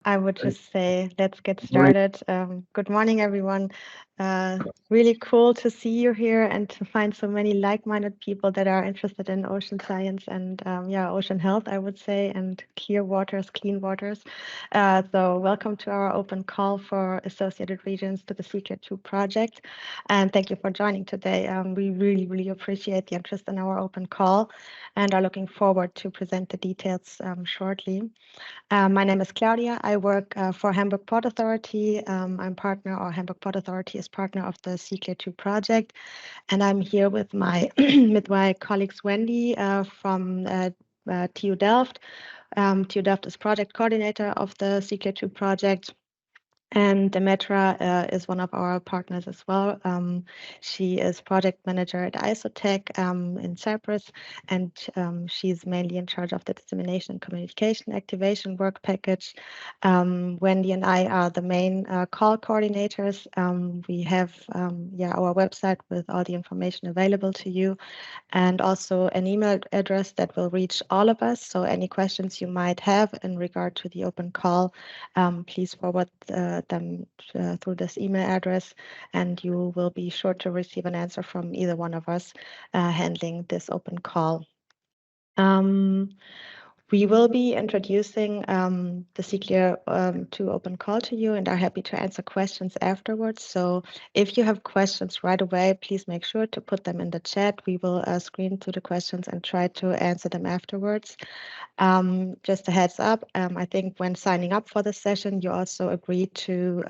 I would just say, let's get started. Good morning, everyone. Really cool to see you here and to find so many like-minded people that are interested in ocean science and ocean health, I would say, and clear waters, clean waters. So welcome to our open call for associated regions to the SeaClear2 project. And thank you for joining today. We really, really appreciate the interest in our open call and are looking forward to present the details shortly. My name is Claudia. I work for Hamburg Port Authority. I'm partner, or Hamburg Port Authority is partner of the SeaClear2 project. And I'm here with my with my colleagues Wendy from TU Delft. TU Delft is project coordinator of the SeaClear2 project. And Demetra is one of our partners as well. She is project manager at Isotech in Cyprus, and she's mainly in charge of the dissemination and communication activation work package. Wendy and I are the main call coordinators. We have our website with all the information available to you, and also an email address that will reach all of us. So any questions you might have in regard to the open call, please forward them through this email address, and you will be sure to receive an answer from either one of us handling this open call. We will be introducing the SeaClear2 open call to you and are happy to answer questions afterwards. So if you have questions right away, please make sure to put them in the chat. We will screen through the questions and try to answer them afterwards. Just a heads up, I think when signing up for the session, you also agreed to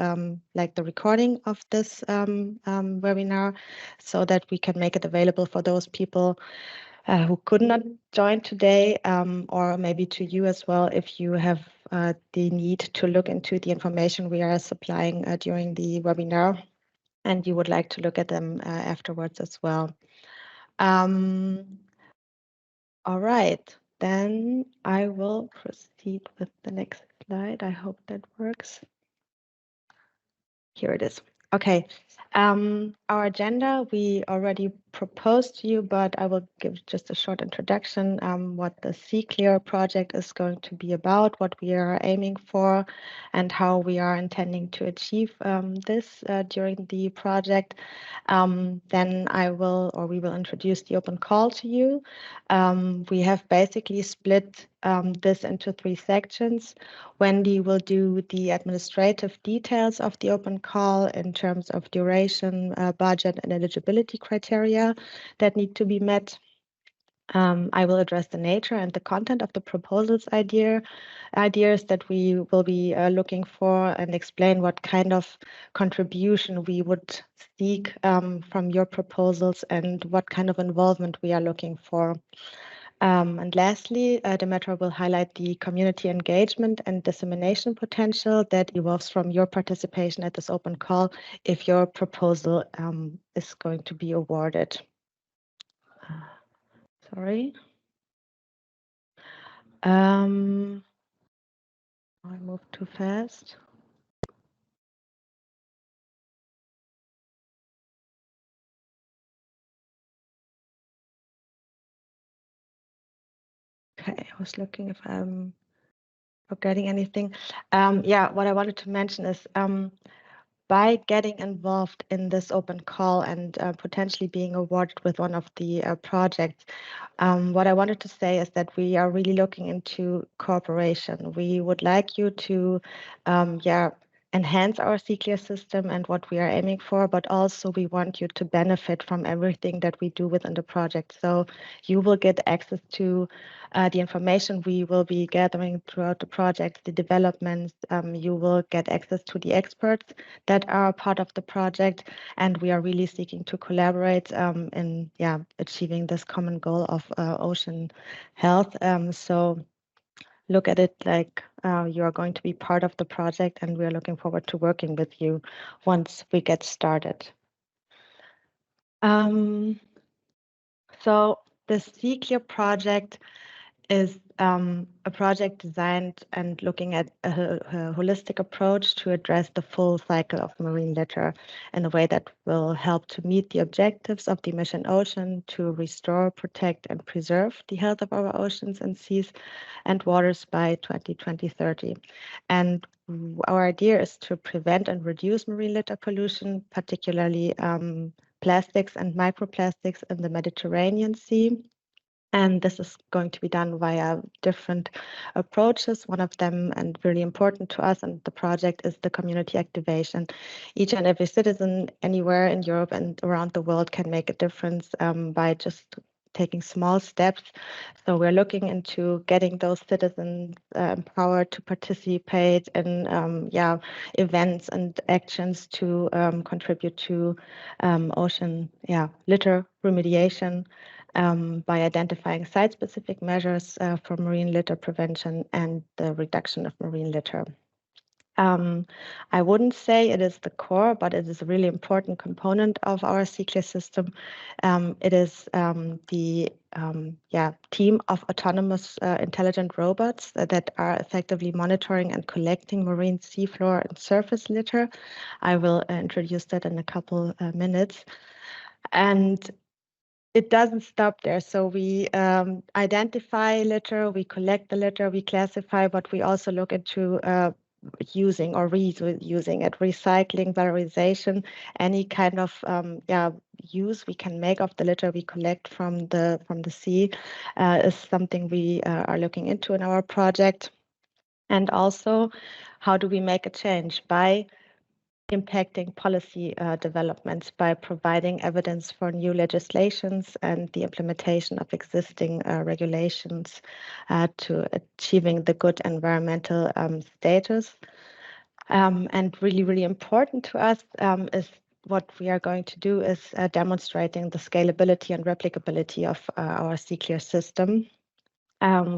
like the recording of this webinar so that we can make it available for those people who could not join today, or maybe to you as well if you have the need to look into the information we are supplying during the webinar and you would like to look at them afterwards as well. All right, then I will proceed with the next slide. I hope that works. Here it is. Okay, our agenda we already proposed to you, but I will give just a short introduction what the SeaClear project is going to be about, what we are aiming for, and how we are intending to achieve this during the project. Then we will introduce the open call to you. We have basically split this into 3 sections. Wendy will do the administrative details of the open call in terms of duration, budget, and eligibility criteria that need to be met. I will address the nature and the content of the proposals ideas that we will be looking for and explain what kind of contribution we would seek from your proposals and what kind of involvement we are looking for. And lastly, Demetra will highlight the community engagement and dissemination potential that evolves from your participation at this open call if your proposal is going to be awarded. Sorry. I moved too fast. Okay, I was looking if I'm forgetting anything. What I wanted to mention is by getting involved in this open call and potentially being awarded with one of the projects, what I wanted to say is that we are really looking into cooperation. We would like you to enhance our SeaClear system and what we are aiming for, but also we want you to benefit from everything that we do within the project. So you will get access to the information we will be gathering throughout the project, the developments. You will get access to the experts that are part of the project, and we are really seeking to collaborate in achieving this common goal of ocean health. So look at it like you are going to be part of the project, and we are looking forward to working with you once we get started. So the SeaClear project is a project designed and looking at a holistic approach to address the full cycle of marine litter in a way that will help to meet the objectives of the mission ocean to restore, protect, and preserve the health of our oceans and seas and waters by 2020-30. And our idea is to prevent and reduce marine litter pollution, particularly plastics and microplastics in the Mediterranean Sea. And this is going to be done via different approaches. One of them, and really important to us and the project, is the community activation. Each and every citizen anywhere in Europe and around the world can make a difference by just taking small steps. So we're looking into getting those citizens empowered to participate in events and actions to contribute to ocean litter remediation by identifying site-specific measures for marine litter prevention and the reduction of marine litter. I wouldn't say it is the core, but it is a really important component of our SeaClear system. It is the team of autonomous intelligent robots that are effectively monitoring and collecting marine seafloor and surface litter. I will introduce that in a couple minutes. And it doesn't stop there. So we identify litter, we collect the litter, we classify, but we also look into using or reusing it, recycling, valorization, any kind of use we can make of the litter we collect from the sea is something we are looking into in our project. And also, how do we make a change? By impacting policy developments, by providing evidence for new legislations and the implementation of existing regulations to achieving the good environmental status. And really, really important to us is what we are going to do is demonstrating the scalability and replicability of our SeaClear system.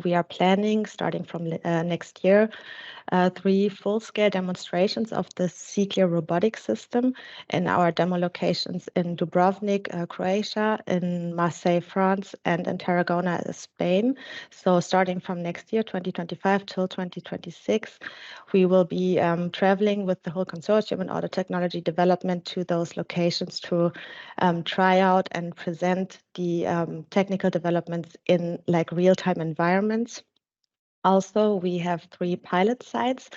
We are planning, starting from next year, 3 full-scale demonstrations of the SeaClear robotic system in our demo locations in Dubrovnik, Croatia, in Marseille, France, and in Tarragona, Spain. So starting from next year, 2025 till 2026, we will be traveling with the whole consortium and auto technology development to those locations to try out and present the technical developments in like real-time environments. Also, we have 3 pilot sites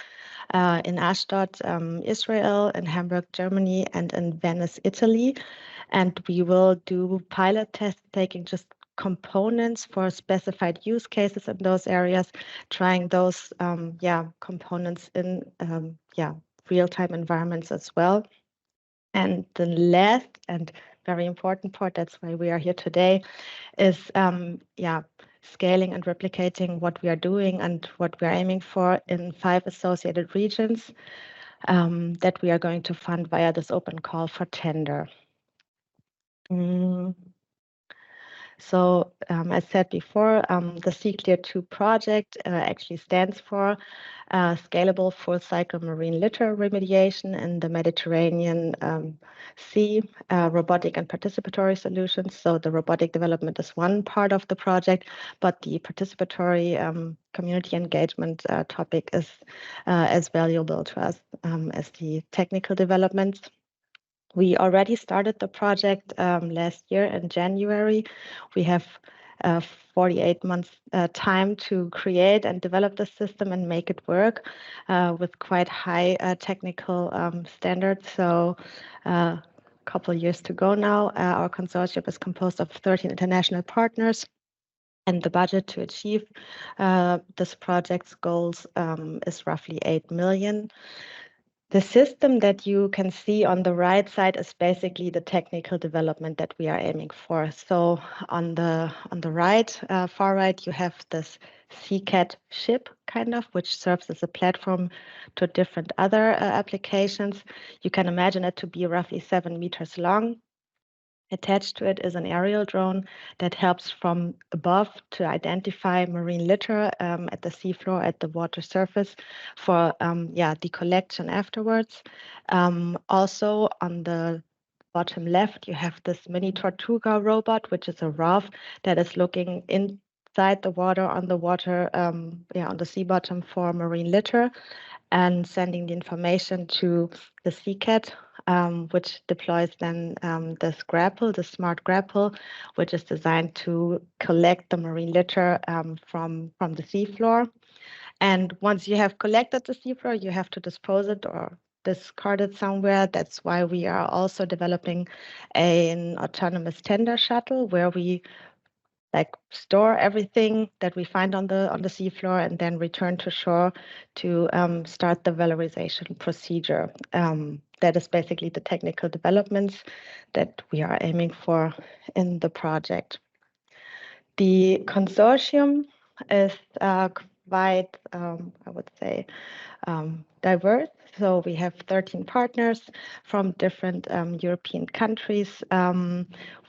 in Ashdod, Israel, in Hamburg, Germany, and in Venice, Italy. And we will do pilot tests, taking just components for specified use cases in those areas, trying those components in real-time environments as well. And the last and very important part, that's why we are here today, is scaling and replicating what we are doing and what we are aiming for in 5 associated regions that we are going to fund via this open call for tender. So as said before, the SeaClear2 project actually stands for Scalable Full Cycle Marine Litter Remediation in the Mediterranean Sea, Robotic and Participatory Solutions. So the robotic development is one part of the project, but the participatory community engagement topic is as valuable to us as the technical developments. We already started the project last year in January. We have 48 months time to create and develop the system and make it work with quite high technical standards. So a couple of years to go now. Our consortium is composed of 13 international partners. And the budget to achieve this project's goals is roughly 8 million. The system that you can see on the right side is basically the technical development that we are aiming for. So on the right, far right, you have this SeaCat ship, kind of, which serves as a platform to different other applications. You can imagine it to be roughly 7 meters long. Attached to it is an aerial drone that helps from above to identify marine litter at the seafloor, at the water surface for the collection afterwards. Also on the bottom left, you have this mini Tortuga robot, which is a ROV that is looking inside the water, on the sea bottom for marine litter and sending the information to the SeaCat, which deploys then this grapple, the smart grapple, which is designed to collect the marine litter from the seafloor. And once you have collected the seafloor, you have to dispose it or discard it somewhere. That's why we are also developing an autonomous tender shuttle where we store everything that we find on the seafloor and then return to shore to start the valorization procedure. That is basically the technical developments that we are aiming for in the project. The consortium is quite, I would say, diverse. So we have 13 partners from different European countries.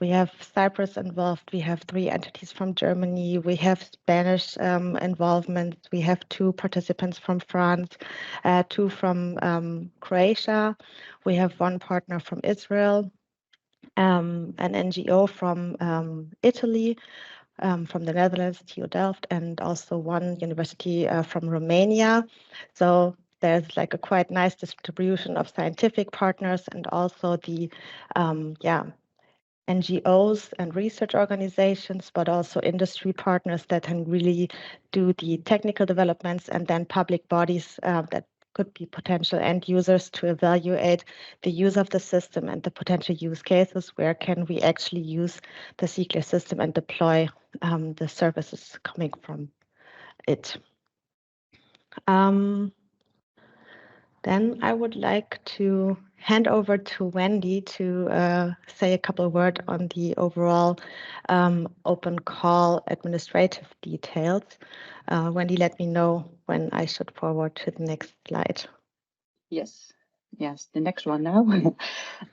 We have Cyprus involved. We have 3 entities from Germany. We have Spanish involvement. We have 2 participants from France, 2 from Croatia. We have 1 partner from Israel, an NGO from Italy, from the Netherlands, TU Delft, and also 1 university from Romania. So there's a quite nice distribution of scientific partners and also the NGOs and research organizations, but also industry partners that can really do the technical developments, and then public bodies that could be potential end users to evaluate the use of the system and the potential use cases. Where can we actually use the SeaClear system and deploy the services coming from it? Then I would like to hand over to Wendy to say a couple of words on the overall open call administrative details. Wendy, let me know when I should forward to the next slide. Yes, the next one now.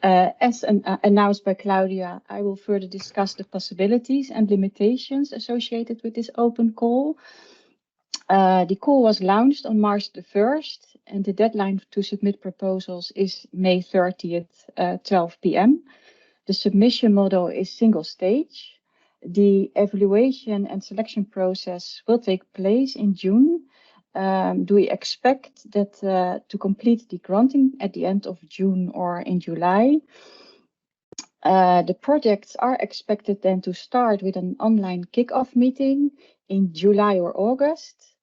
As announced by Claudia, I will further discuss the possibilities and limitations associated with this open call. The call was launched on March the 1st, and the deadline to submit proposals is May 30th, 12 p.m. The submission model is single stage. The evaluation and selection process will take place in June. Do we expect that to complete the granting at the end of June or in July? The projects are expected then to start with an online kickoff meeting in July or August,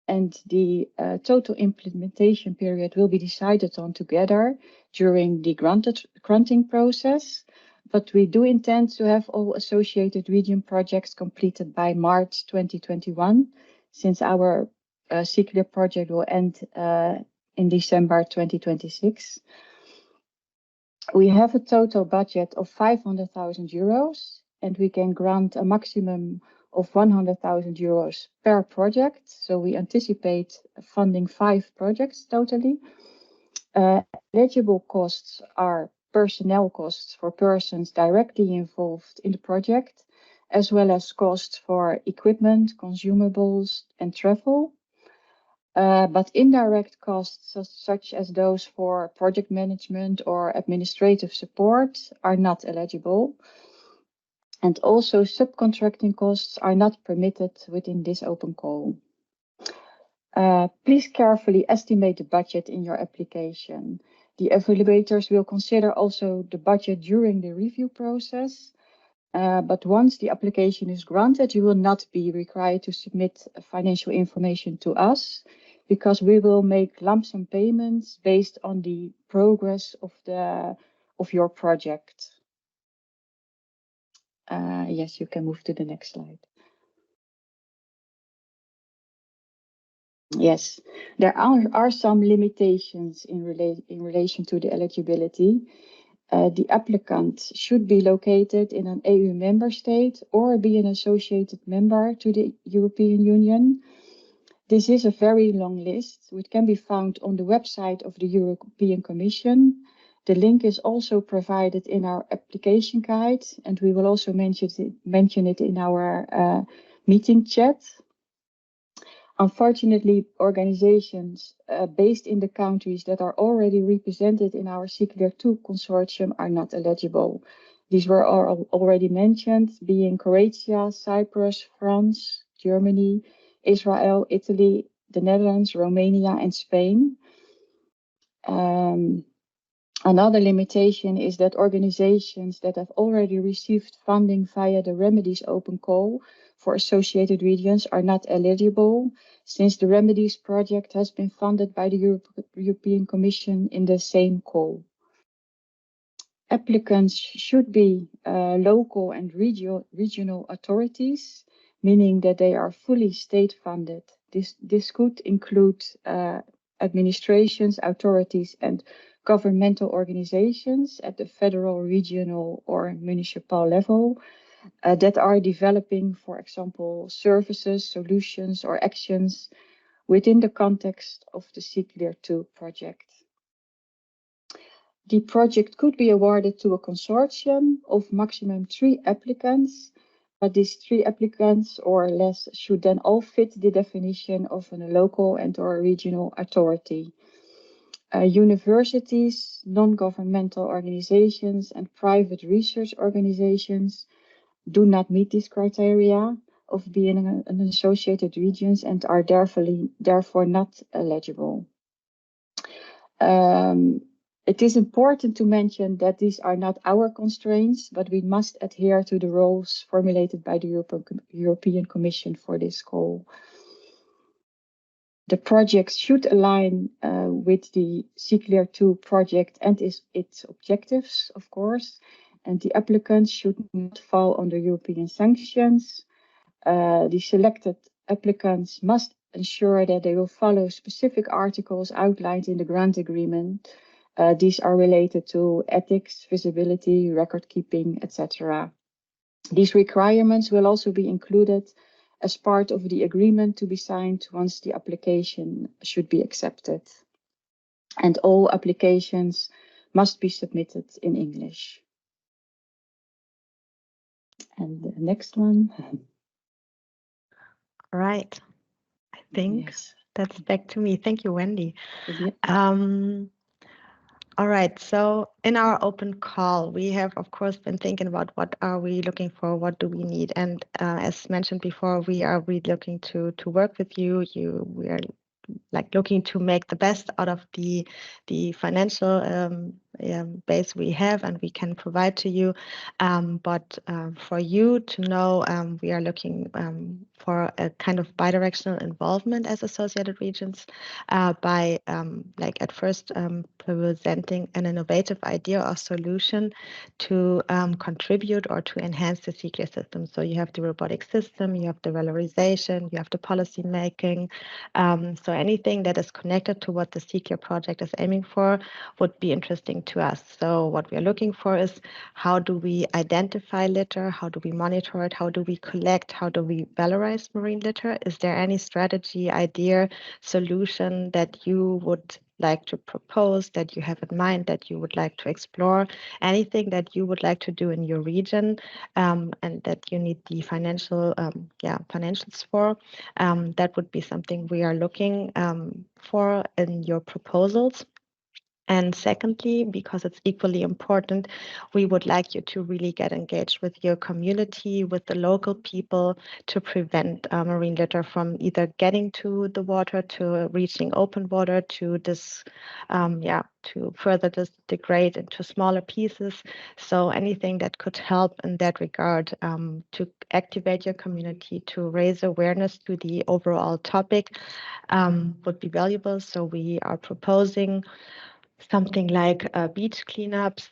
and the total implementation period will be decided on together during the granting process. But we do intend to have all associated region projects completed by March 2021, since our SeaClear project will end in December 2026. We have a total budget of 500,000 euros, and we can grant a maximum of 100,000 euros per project. So we anticipate funding 5 projects totally. Eligible costs are personnel costs for persons directly involved in the project, as well as costs for equipment, consumables, and travel. But indirect costs, such as those for project management or administrative support, are not eligible. And also subcontracting costs are not permitted within this open call. Please carefully estimate the budget in your application. The evaluators will consider also the budget during the review process. But once the application is granted, you will not be required to submit financial information to us, because we will make lump sum payments based on the progress of your project. Yes, you can move to the next slide. Yes, there are some limitations in relation to the eligibility. The applicant should be located in an EU member state or be an associated member to the European Union. This is a very long list, which can be found on the website of the European Commission. The link is also provided in our application guide, and we will also mention it in our meeting chat. Unfortunately, organizations based in the countries that are already represented in our SeaClear2 consortium are not eligible. These were already mentioned, being Croatia, Cyprus, France, Germany, Israel, Italy, the Netherlands, Romania, and Spain. Another limitation is that organizations that have already received funding via the Remedies Open Call for associated regions are not eligible, since the Remedies project has been funded by the European Commission in the same call. Applicants should be local and regional authorities, meaning that they are fully state funded. This could include administrations, authorities, and governmental organizations at the federal, regional, or municipal level that are developing, for example, services, solutions, or actions within the context of the SeaClear2 project. The project could be awarded to a consortium of maximum 3 applicants, but these 3 applicants or less should then all fit the definition of a local and or regional authority. Universities, non-governmental organizations, and private research organizations do not meet these criteria of being an associated regions and are therefore not eligible. It is important to mention that these are not our constraints, but we must adhere to the rules formulated by the European Commission for this call. The projects should align with the SeaClear2 project and its objectives, of course, and the applicants should not fall under European sanctions. The selected applicants must ensure that they will follow specific articles outlined in the grant agreement. These are related to ethics, visibility, record keeping, etc. These requirements will also be included as part of the agreement to be signed once the application should be accepted. And all applications must be submitted in English. And the next one. All right. I think Yes. that's back to me. Thank you, Wendy. Yep. All right, so in our open call, we have, of course, been thinking about what are we looking for, what do we need, and as mentioned before, we are really looking to work with you. We are like looking to make the best out of the financial base we have and we can provide to you. But for you to know, we are looking for a kind of bidirectional involvement as associated regions by like at first presenting an innovative idea or solution to contribute or to enhance the SeaClear system. So you have the robotic system, you have the valorization, you have the policy making. So anything that is connected to what the SeaClear project is aiming for would be interesting to us. So what we are looking for is how do we identify litter? How do we monitor it? How do we collect? How do we valorize marine litter? Is there any strategy, idea, solution that you would like to propose, that you have in mind, that you would like to explore, anything that you would like to do in your region, and that you need the financials for, that would be something we are looking for in your proposals. And secondly, because it's equally important, we would like you to really get engaged with your community, with the local people, to prevent marine litter from either getting to the water, to reaching open water, to to further degrade into smaller pieces. So anything that could help in that regard to activate your community, to raise awareness to the overall topic would be valuable. So we are proposing something like beach cleanups,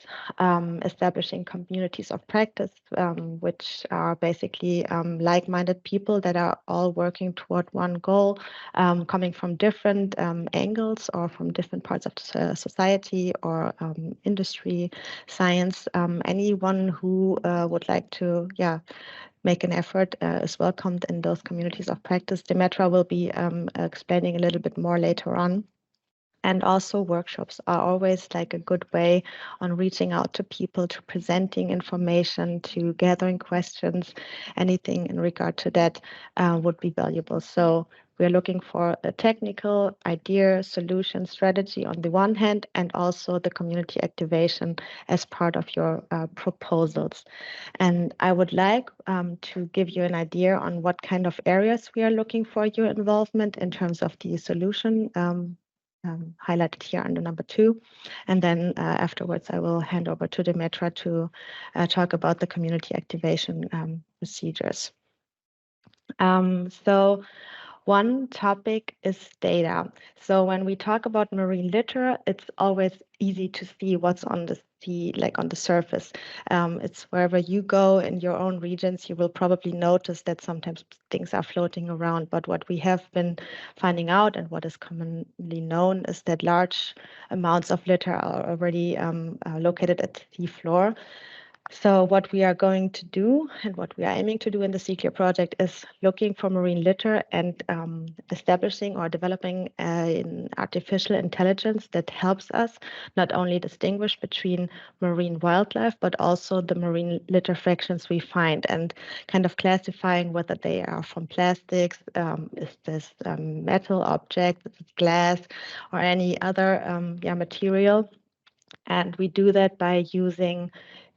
establishing communities of practice, which are basically like-minded people that are all working toward one goal, coming from different angles or from different parts of society or industry, science. Anyone who would like to, make an effort is welcomed in those communities of practice. Demetra will be explaining a little bit more later on. And also workshops are always like a good way on reaching out to people, to presenting information, to gathering questions. Anything in regard to that would be valuable. So we're looking for a technical idea, solution, strategy on the one hand, and also the community activation as part of your proposals. And I would like to give you an idea on what kind of areas we are looking for your involvement in terms of the solution highlighted here under number 2. And then afterwards, I will hand over to Demetra to talk about the community activation procedures. So one topic is data. So when we talk about marine litter, it's always easy to see what's on the sea, like on the surface. It's wherever you go in your own regions, you will probably notice that sometimes things are floating around. But what we have been finding out and what is commonly known is that large amounts of litter are already located at the sea floor. So what we are going to do and what we are aiming to do in the SeaClear project is looking for marine litter and establishing or developing an artificial intelligence that helps us not only distinguish between marine wildlife, but also the marine litter fractions we find and kind of classifying whether they are from plastics, is this metal object, is it glass, or any other material. And we do that by using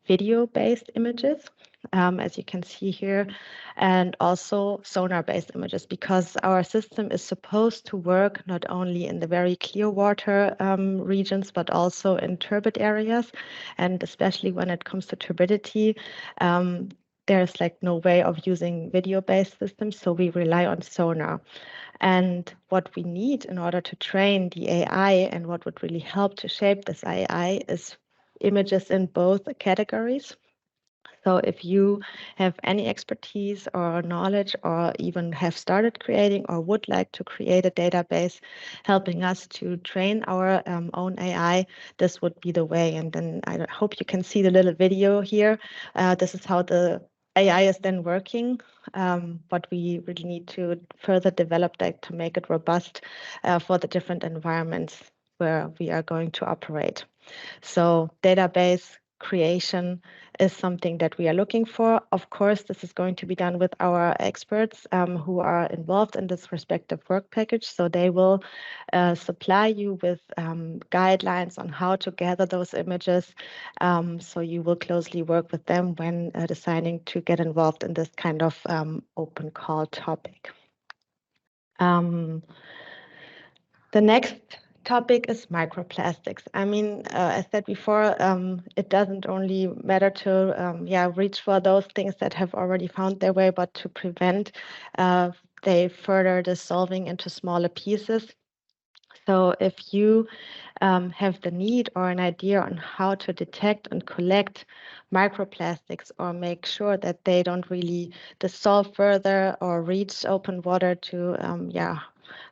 video-based images, as you can see here, and also sonar-based images, because our system is supposed to work not only in the very clear water regions, but also in turbid areas. And especially when it comes to turbidity, there's like no way of using video-based systems, so we rely on sonar. And what we need in order to train the AI and what would really help to shape this AI is images in both categories. So if you have any expertise or knowledge or even have started creating or would like to create a database helping us to train our own AI, this would be the way. And then I hope you can see the little video here. This is how the AI is then working, but we really need to further develop that to make it robust for the different environments where we are going to operate. So database creation is something that we are looking for. Of course, this is going to be done with our experts who are involved in this respective work package. So they will supply you with guidelines on how to gather those images. So you will closely work with them when deciding to get involved in this kind of open call topic. The next topic is microplastics. I mean, as said before, it doesn't only matter to reach for those things that have already found their way, but to prevent they further dissolving into smaller pieces. So if you have the need or an idea on how to detect and collect microplastics or make sure that they don't really dissolve further or reach open water to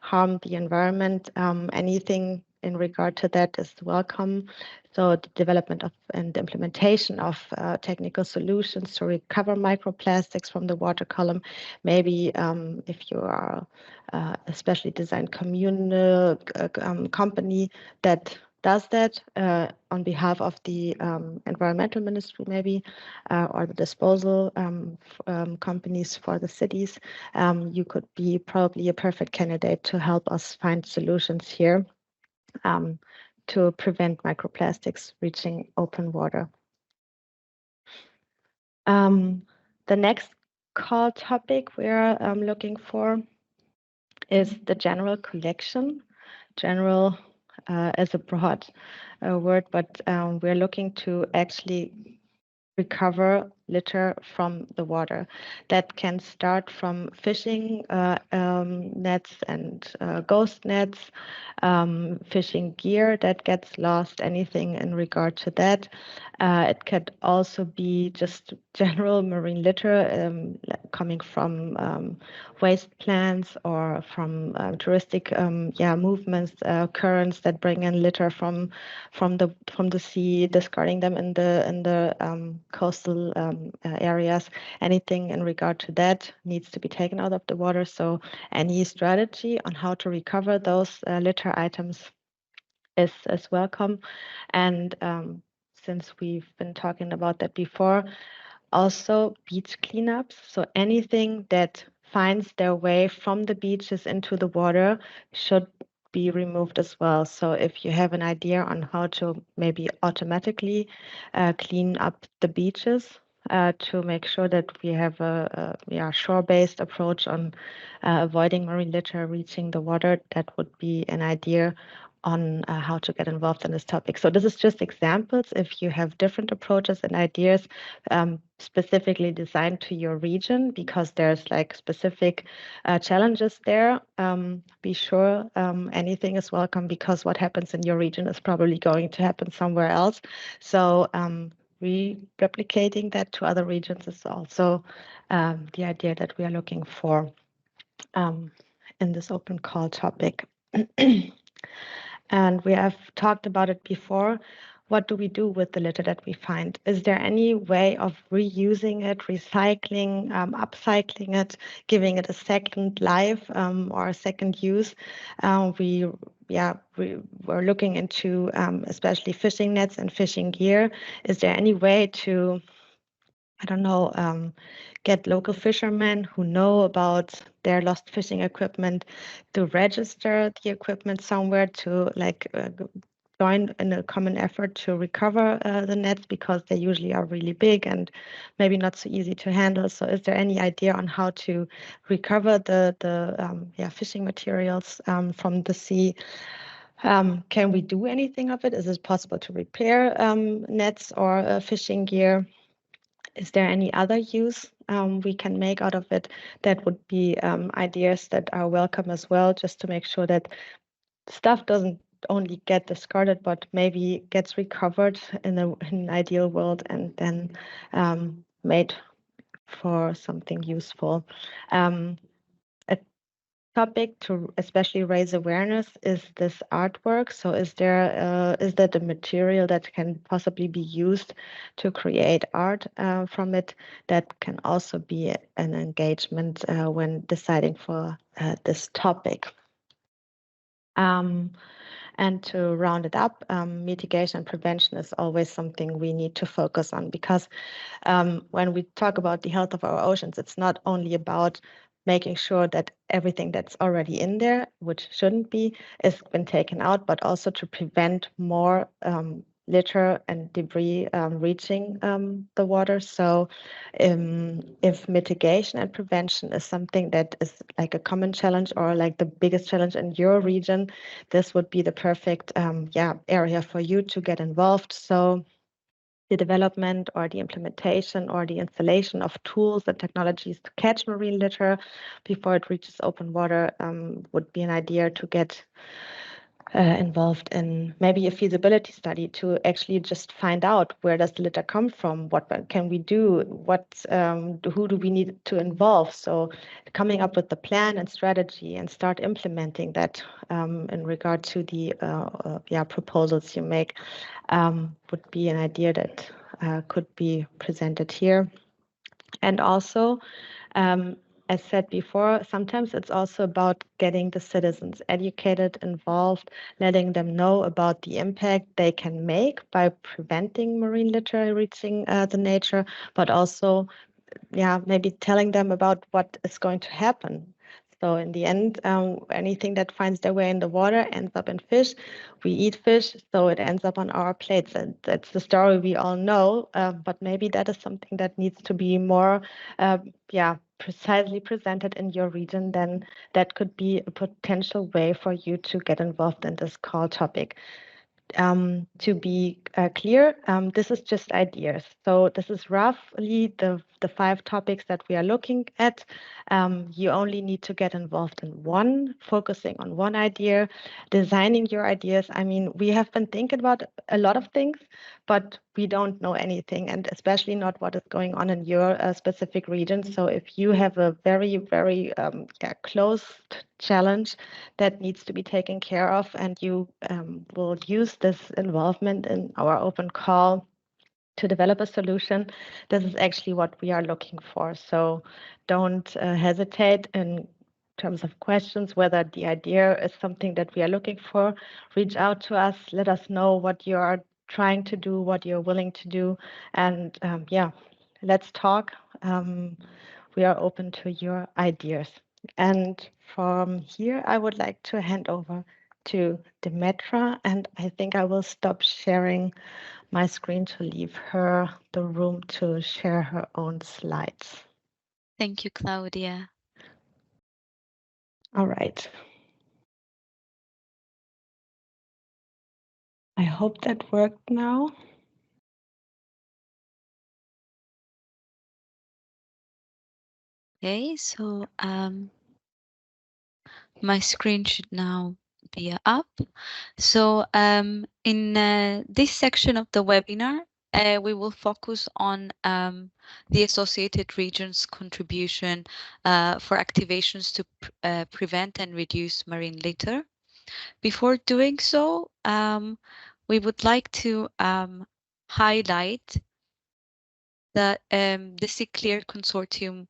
harm the environment, anything in regard to that is welcome. So the development of and implementation of technical solutions to recover microplastics from the water column. Maybe if you are a specially designed communal company that does that on behalf of the environmental ministry, maybe, or the disposal companies for the cities, you could be probably a perfect candidate to help us find solutions here to prevent microplastics reaching open water. The next call topic we're looking for is the general collection. General as a broad word, but we're looking to actually recover litter from the water. That can start from fishing nets and ghost nets, fishing gear that gets lost, anything in regard to that. It could also be just general marine litter coming from waste plants or from touristic movements, currents that bring in litter from the sea, discarding them in the coastal areas. Anything in regard to that needs to be taken out of the water. So any strategy on how to recover those litter items is welcome. And since we've been talking about that before, also beach cleanups. So anything that finds their way from the beaches into the water should be removed as well. So if you have an idea on how to maybe automatically clean up the beaches to make sure that we have a shore-based approach on avoiding marine litter reaching the water, that would be an idea on how to get involved in this topic. So this is just examples. If you have different approaches and ideas specifically designed to your region, because there's like specific challenges there, be sure anything is welcome, because what happens in your region is probably going to happen somewhere else. So replicating that to other regions is also the idea that we are looking for in this open call topic. And we have talked about it before. What do we do with the litter that we find? Is there any way of reusing it, recycling, upcycling it, giving it a second life or a second use? We're looking into especially fishing nets and fishing gear. Is there any way to, I don't know, get local fishermen who know about their lost fishing equipment to register the equipment somewhere, to like join in a common effort to recover the nets, because they usually are really big and maybe not so easy to handle. So is there any idea on how to recover the fishing materials from the sea? Can we do anything of it? Is it possible to repair nets or fishing gear? Is there any other use we can make out of it? That would be ideas that are welcome as well, just to make sure that stuff doesn't only get discarded, but maybe gets recovered in an ideal world and then made for something useful. A topic to especially raise awareness is this artwork. So is that a material that can possibly be used to create art from it? That can also be an engagement when deciding for this topic. And to round it up, mitigation and prevention is always something we need to focus on, because when we talk about the health of our oceans, it's not only about making sure that everything that's already in there, which shouldn't be, is been taken out, but also to prevent more litter and debris reaching the water. So if mitigation and prevention is something that is like a common challenge, or like the biggest challenge in your region, this would be the perfect area for you to get involved. So the development or the implementation or the installation of tools and technologies to catch marine litter before it reaches open water would be an idea to get involved in. Maybe a feasibility study to actually just find out, where does the litter come from? What can we do? Who do we need to involve? So coming up with the plan and strategy and start implementing that in regard to the proposals you make would be an idea that could be presented here. And also, as said before, sometimes it's also about getting the citizens educated, involved, letting them know about the impact they can make by preventing marine litter reaching the nature, but also, maybe telling them about what is going to happen. So in the end, anything that finds their way in the water ends up in fish. We eat fish, so it ends up on our plates. And that's the story we all know. But maybe that is something that needs to be more, precisely presented in your region. Then that could be a potential way for you to get involved in this call topic. To be clear, this is just ideas. So this is roughly the 5 topics that we are looking at. You only need to get involved in one, focusing on one idea, designing your ideas. I mean, we have been thinking about a lot of things, but we don't know anything, and especially not what is going on in your specific region. So if you have a very, very closed challenge that needs to be taken care of, and you will use this involvement in our open call to develop a solution, this is actually what we are looking for. So don't hesitate in terms of questions, whether the idea is something that we are looking for. Reach out to us, let us know what you are trying to do, what you're willing to do, and let's talk. We are open to your ideas. And from here, I would like to hand over to Demetra, and I think I will stop sharing my screen to leave her the room to share her own slides. Thank you, Claudia. All right. I hope that worked now. Okay, so my screen should now be up. So in this section of the webinar, we will focus on the associated region's contribution for activations to prevent and reduce marine litter. Before doing so, we would like to highlight that the SeaClear consortium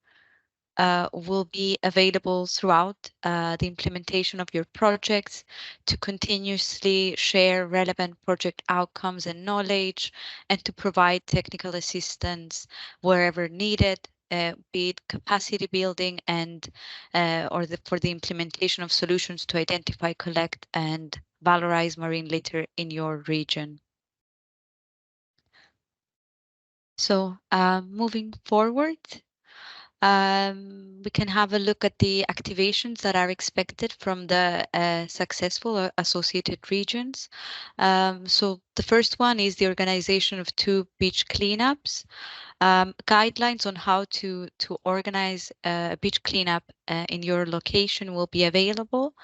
will be available throughout the implementation of your projects to continuously share relevant project outcomes and knowledge, and to provide technical assistance wherever needed, be it capacity building and for the implementation of solutions to identify, collect, and valorize marine litter in your region. So moving forward, we can have a look at the activations that are expected from the successful or associated regions. So the first one is the organization of 2 beach cleanups. Guidelines on how to organize a beach cleanup in your location will be available.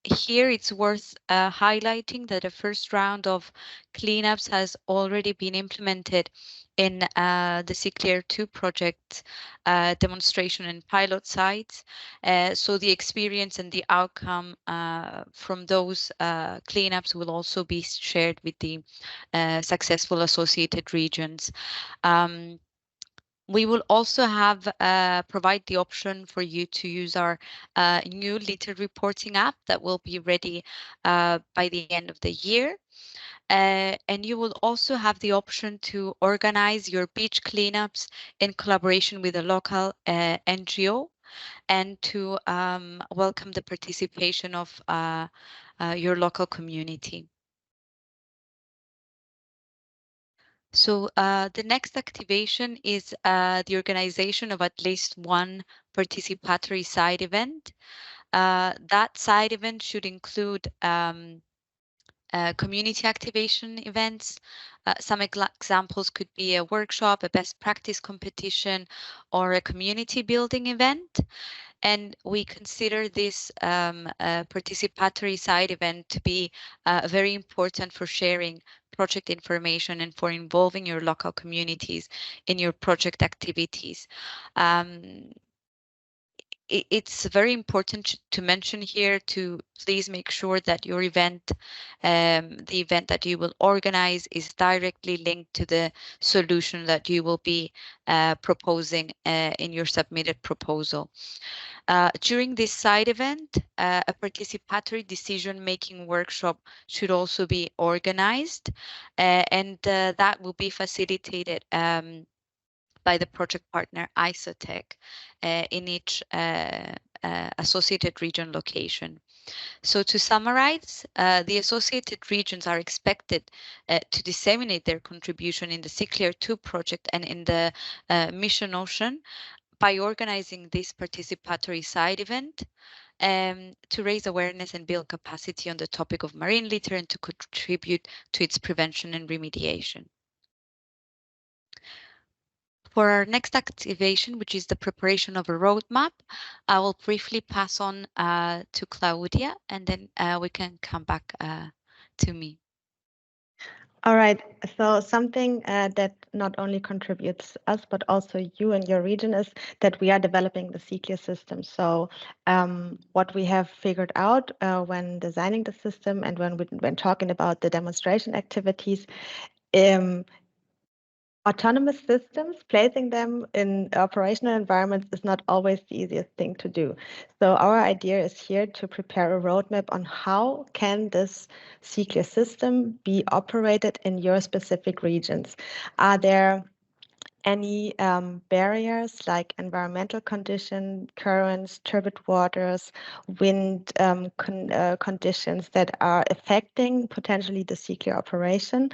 Here it's worth highlighting that a first round of cleanups has already been implemented in the SeaClear2 project demonstration and pilot sites. So the experience and the outcome from those cleanups will also be shared with the successful associated regions. We will also have provide the option for you to use our new litter reporting app that will be ready by the end of the year. And you will also have the option to organize your beach cleanups in collaboration with a local NGO, and to welcome the participation of your local community. So the next activation is the organization of at least one participatory side event. That side event should include community activation events. Some examples could be a workshop, a best practice competition, or a community building event. And we consider this participatory side event to be very important for sharing project information and for involving your local communities in your project activities. It's very important to mention here to please make sure that your event, the event that you will organize, is directly linked to the solution that you will be proposing in your submitted proposal. During this side event, a participatory decision-making workshop should also be organized, and that will be facilitated by the project partner Isotech in each associated region location. So to summarize, the associated regions are expected to disseminate their contribution in the SeaClear2 project and in the Mission Ocean by organizing this participatory side event to raise awareness and build capacity on the topic of marine litter and to contribute to its prevention and remediation. For our next activation, which is the preparation of a roadmap, I will briefly pass on to Claudia, and then we can come back to me. All right, so something that not only contributes us, but also you and your region is that we are developing the SeaClear system. So what we have figured out when designing the system and when talking about the demonstration activities, autonomous systems, placing them in operational environments is not always the easiest thing to do. So our idea is here to prepare a roadmap on how can this SeaClear system be operated in your specific regions. Are there any barriers like environmental condition, currents, turbid waters, wind conditions that are affecting potentially the SeaClear operation?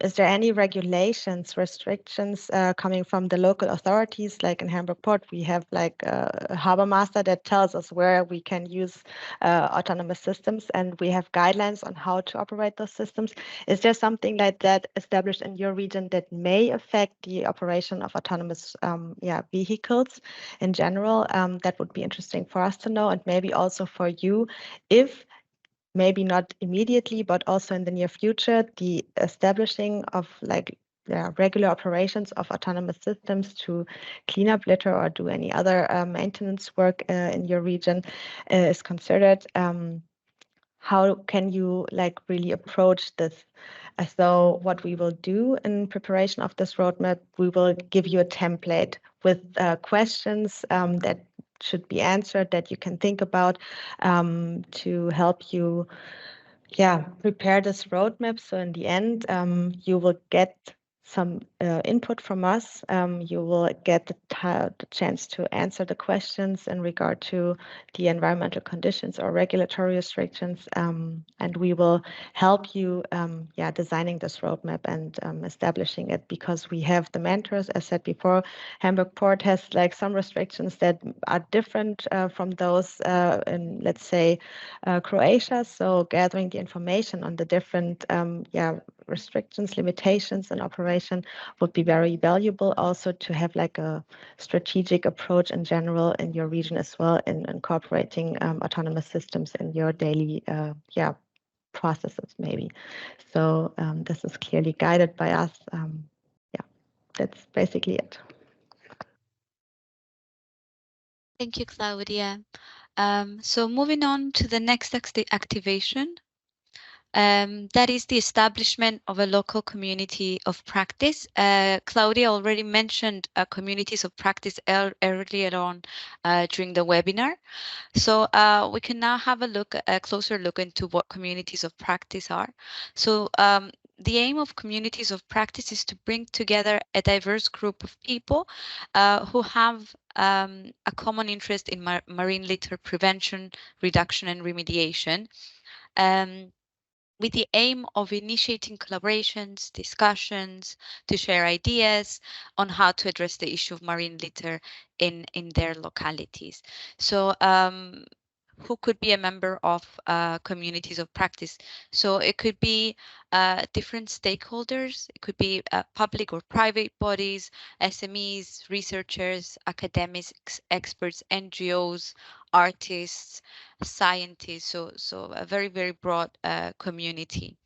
Is there any regulations, restrictions coming from the local authorities? Like in Hamburg Port, we have like a harbor master that tells us where we can use autonomous systems, and we have guidelines on how to operate those systems. Is there something like that established in your region that may affect the operation of autonomous vehicles in general? That would be interesting for us to know, and maybe also for you, if maybe not immediately, but also in the near future, the establishing of like regular operations of autonomous systems to clean up litter or do any other maintenance work in your region is considered. How can you like really approach this? As though what we will do in preparation of this roadmap, we will give you a template with questions that should be answered that you can think about to help you prepare this roadmap. So in the end, you will get some input from us. You will get the chance to answer the questions in regard to the environmental conditions or regulatory restrictions, and we will help you designing this roadmap and establishing it, because we have the mentors. As said before, Hamburg Port has like some restrictions that are different from those in, let's say, Croatia. So gathering the information on the different restrictions, limitations, and operation would be very valuable. Also to have like a strategic approach in general in your region as well, in incorporating autonomous systems in your daily processes maybe. So this is clearly guided by us. That's basically it. Thank you, Claudia. So moving on to the next activation, that is the establishment of a local community of practice. Claudia already mentioned communities of practice earlier on during the webinar. So we can now have a closer look into what communities of practice are. So the aim of communities of practice is to bring together a diverse group of people who have a common interest in marine litter prevention, reduction, and remediation, with the aim of initiating collaborations, discussions, to share ideas on how to address the issue of marine litter in their localities. So who could be a member of communities of practice? So it could be different stakeholders. It could be public or private bodies, SMEs, researchers, academics, experts, NGOs, artists, scientists. So a very, very broad community.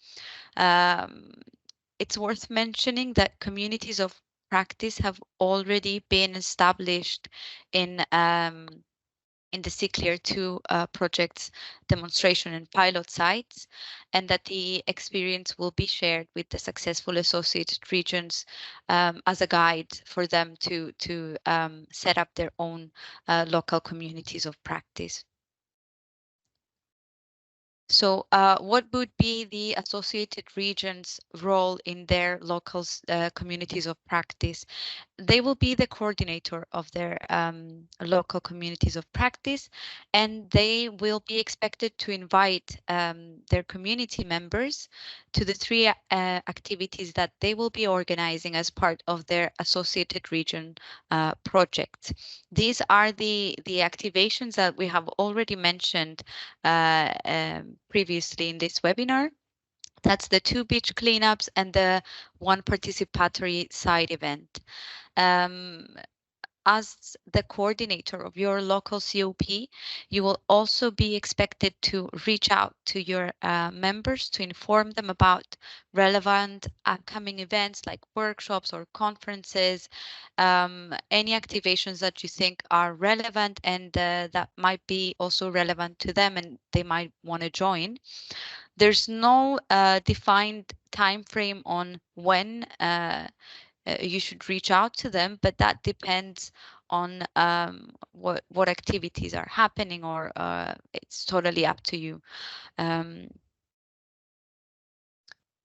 It's worth mentioning that communities of practice have already been established in the SeaClear2 project's demonstration and pilot sites, and that the experience will be shared with the successful associated regions as a guide for them to set up their own local communities of practice. So what would be the associated regions' role in their local communities of practice? They will be the coordinator of their local communities of practice, and they will be expected to invite their community members to the three activities that they will be organizing as part of their associated region project. These are the activations that we have already mentioned previously in this webinar. That's the 2 beach cleanups and the 1 participatory side event. As the coordinator of your local COP, you will also be expected to reach out to your members to inform them about relevant upcoming events like workshops or conferences, any activations that you think are relevant and that might be also relevant to them and they might want to join. There's no defined time frame on when you should reach out to them, but that depends on what activities are happening, or it's totally up to you.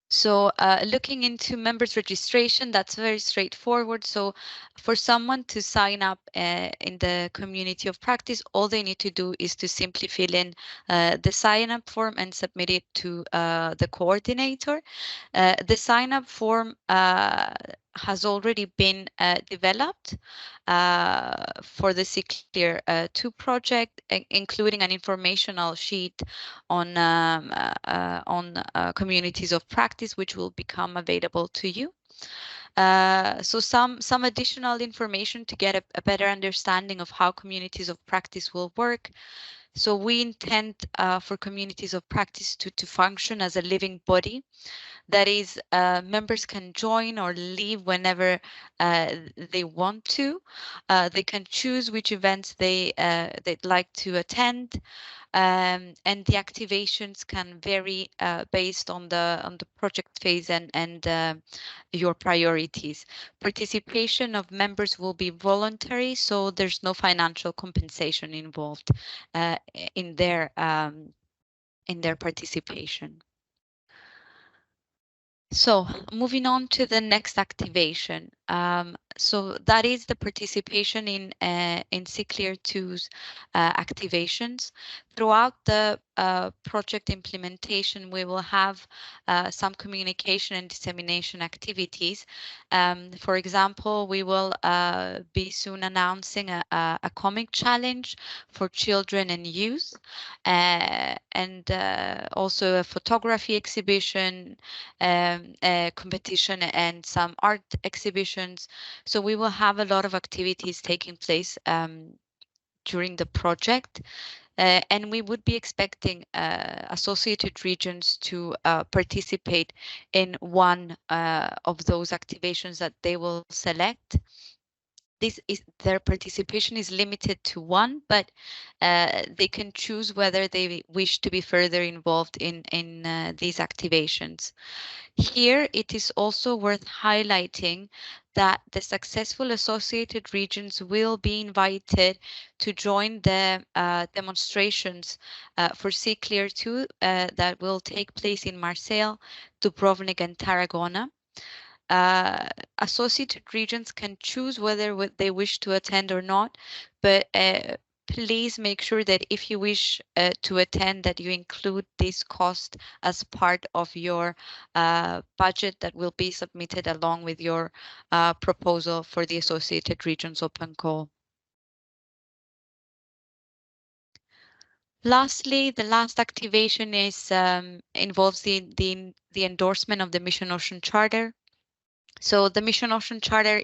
So looking into members registration, that's very straightforward. So for someone to sign up in the community of practice, all they need to do is to simply fill in the sign up form and submit it to the coordinator. The sign up form has already been developed for the SeaClear2 project, including an informational sheet on communities of practice, which will become available to you. So some additional information to get a better understanding of how communities of practice will work. So we intend for communities of practice to function as a living body. That is, members can join or leave whenever they want to. They can choose which events they'd like to attend. And the activations can vary based on the project phase and your priorities. Participation of members will be voluntary, so there's no financial compensation involved in their participation. So moving on to the next activation. So that is the participation in SeaClear2's activations. Throughout the project implementation, we will have some communication and dissemination activities. For example, we will be soon announcing a comic challenge for children and youth, and also a photography exhibition, competition, and some art exhibitions. So we will have a lot of activities taking place during the project. And we would be expecting associated regions to participate in one of those activations that they will select. Their participation is limited to one, but they can choose whether they wish to be further involved in these activations. Here, it is also worth highlighting that the successful associated regions will be invited to join the demonstrations for SeaClear2 that will take place in Marseille, Dubrovnik, and Tarragona. Associated regions can choose whether they wish to attend or not, but please make sure that if you wish to attend, that you include this cost as part of your budget that will be submitted along with your proposal for the Associated Regions Open Call. Lastly, the last activation is involves the endorsement of the Mission Ocean Charter. So the Mission Ocean Charter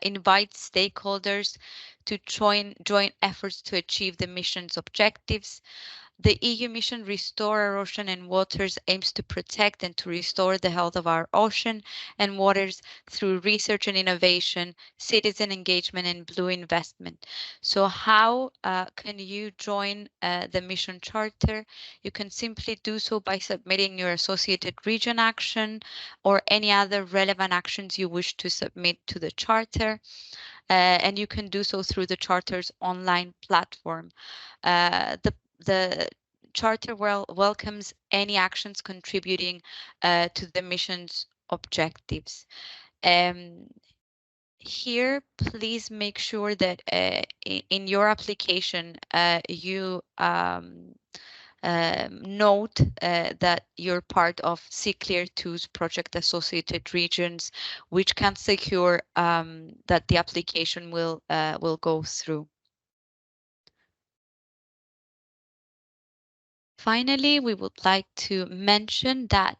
invites stakeholders to join efforts to achieve the mission's objectives. The EU mission Restore Our Ocean and Waters aims to protect and to restore the health of our ocean and waters through research and innovation, citizen engagement, and blue investment. So how can you join the mission charter? You can simply do so by submitting your associated region action or any other relevant actions you wish to submit to the charter. And you can do so through the charter's online platform. The charter welcomes any actions contributing to the mission's objectives. Here, please make sure that in your application you note that you're part of SeaClear2's project associated regions, which can secure that the application will go through. Finally, we would like to mention that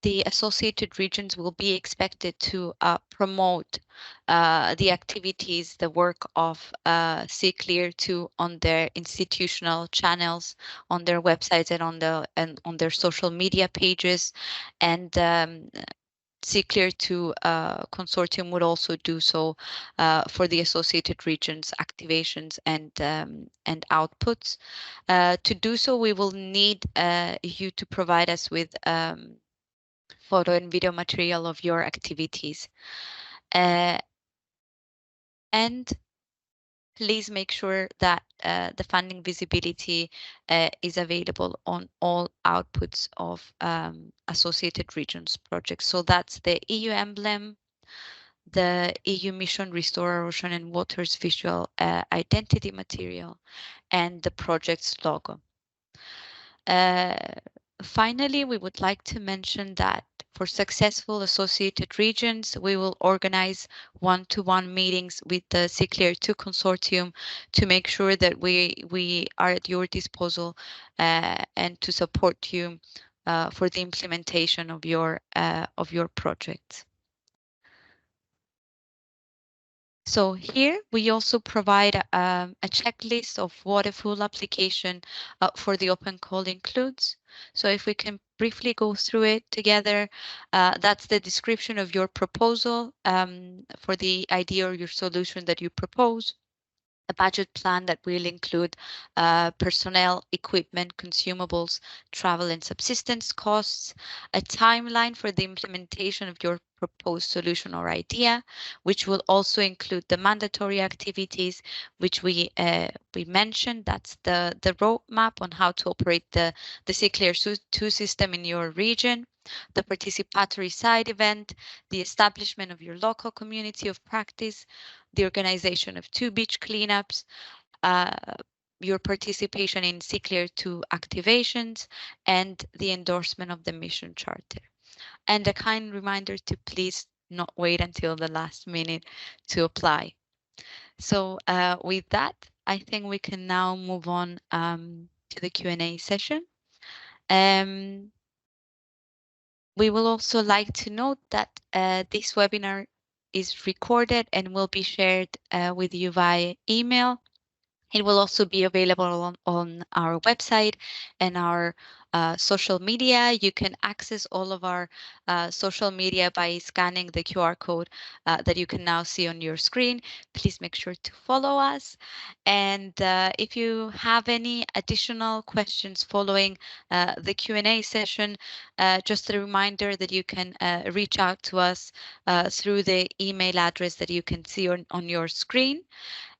the associated regions will be expected to promote the activities, the work of SeaClear2 on their institutional channels, on their websites, and on their social media pages. And SeaClear2 consortium would also do so for the associated regions activations and outputs. To do so, we will need you to provide us with photo and video material of your activities. And please make sure that the funding visibility is available on all outputs of associated regions projects. So that's the EU emblem, the EU Mission Restore Our Ocean and Waters visual identity material, and the project's logo. Finally, we would like to mention that for successful associated regions, we will organize one-to-one meetings with the SeaClear2 consortium to make sure that we are at your disposal and to support you for the implementation of your project. So here we also provide a checklist of what a full application for the open call includes. So if we can briefly go through it together, that's the description of your proposal for the idea or your solution that you propose. A budget plan that will include personnel, equipment, consumables, travel and subsistence costs, a timeline for the implementation of your proposed solution or idea, which will also include the mandatory activities, which we mentioned. That's the roadmap on how to operate the SeaClear2 system in your region, the participatory side event, the establishment of your local community of practice, the organization of 2 beach cleanups, your participation in SeaClear2 activations, and the endorsement of the mission charter. And a kind reminder to please not wait until the last minute to apply. So with that, I think we can now move on to the Q&A session. We will also like to note that this webinar is recorded and will be shared with you via email. It will also be available on our website and our social media. You can access all of our social media by scanning the QR code that you can now see on your screen. Please make sure to follow us. And if you have any additional questions following the Q&A session, just a reminder that you can reach out to us through the email address that you can see on your screen.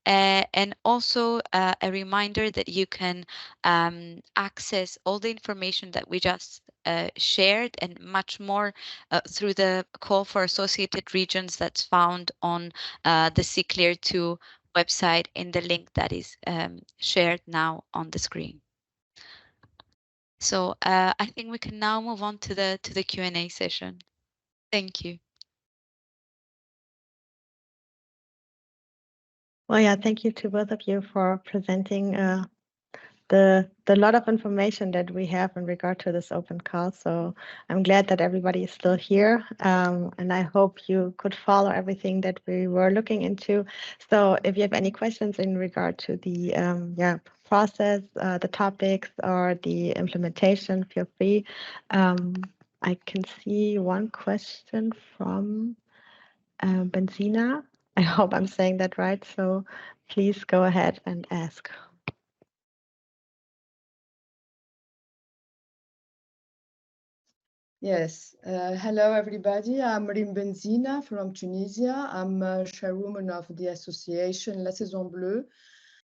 And also a reminder that you can access all the information that we just shared and much more through the call for associated regions that's found on the SeaClear2 website in the link that is shared now on the screen. So I think we can now move on to the Q&A session. Thank you. Well, yeah, thank you to both of you for presenting the lot of information that we have in regard to this open call. So I'm glad that everybody is still here, and I hope you could follow everything that we were looking into. So if you have any questions in regard to the process, the topics, or the implementation, feel free. I can see one question from Benzina. I hope I'm saying that right. So please go ahead and ask. Yes. Hello, everybody. I'm Rim Benzina from Tunisia. I'm chairwoman of the association La Saison Bleue,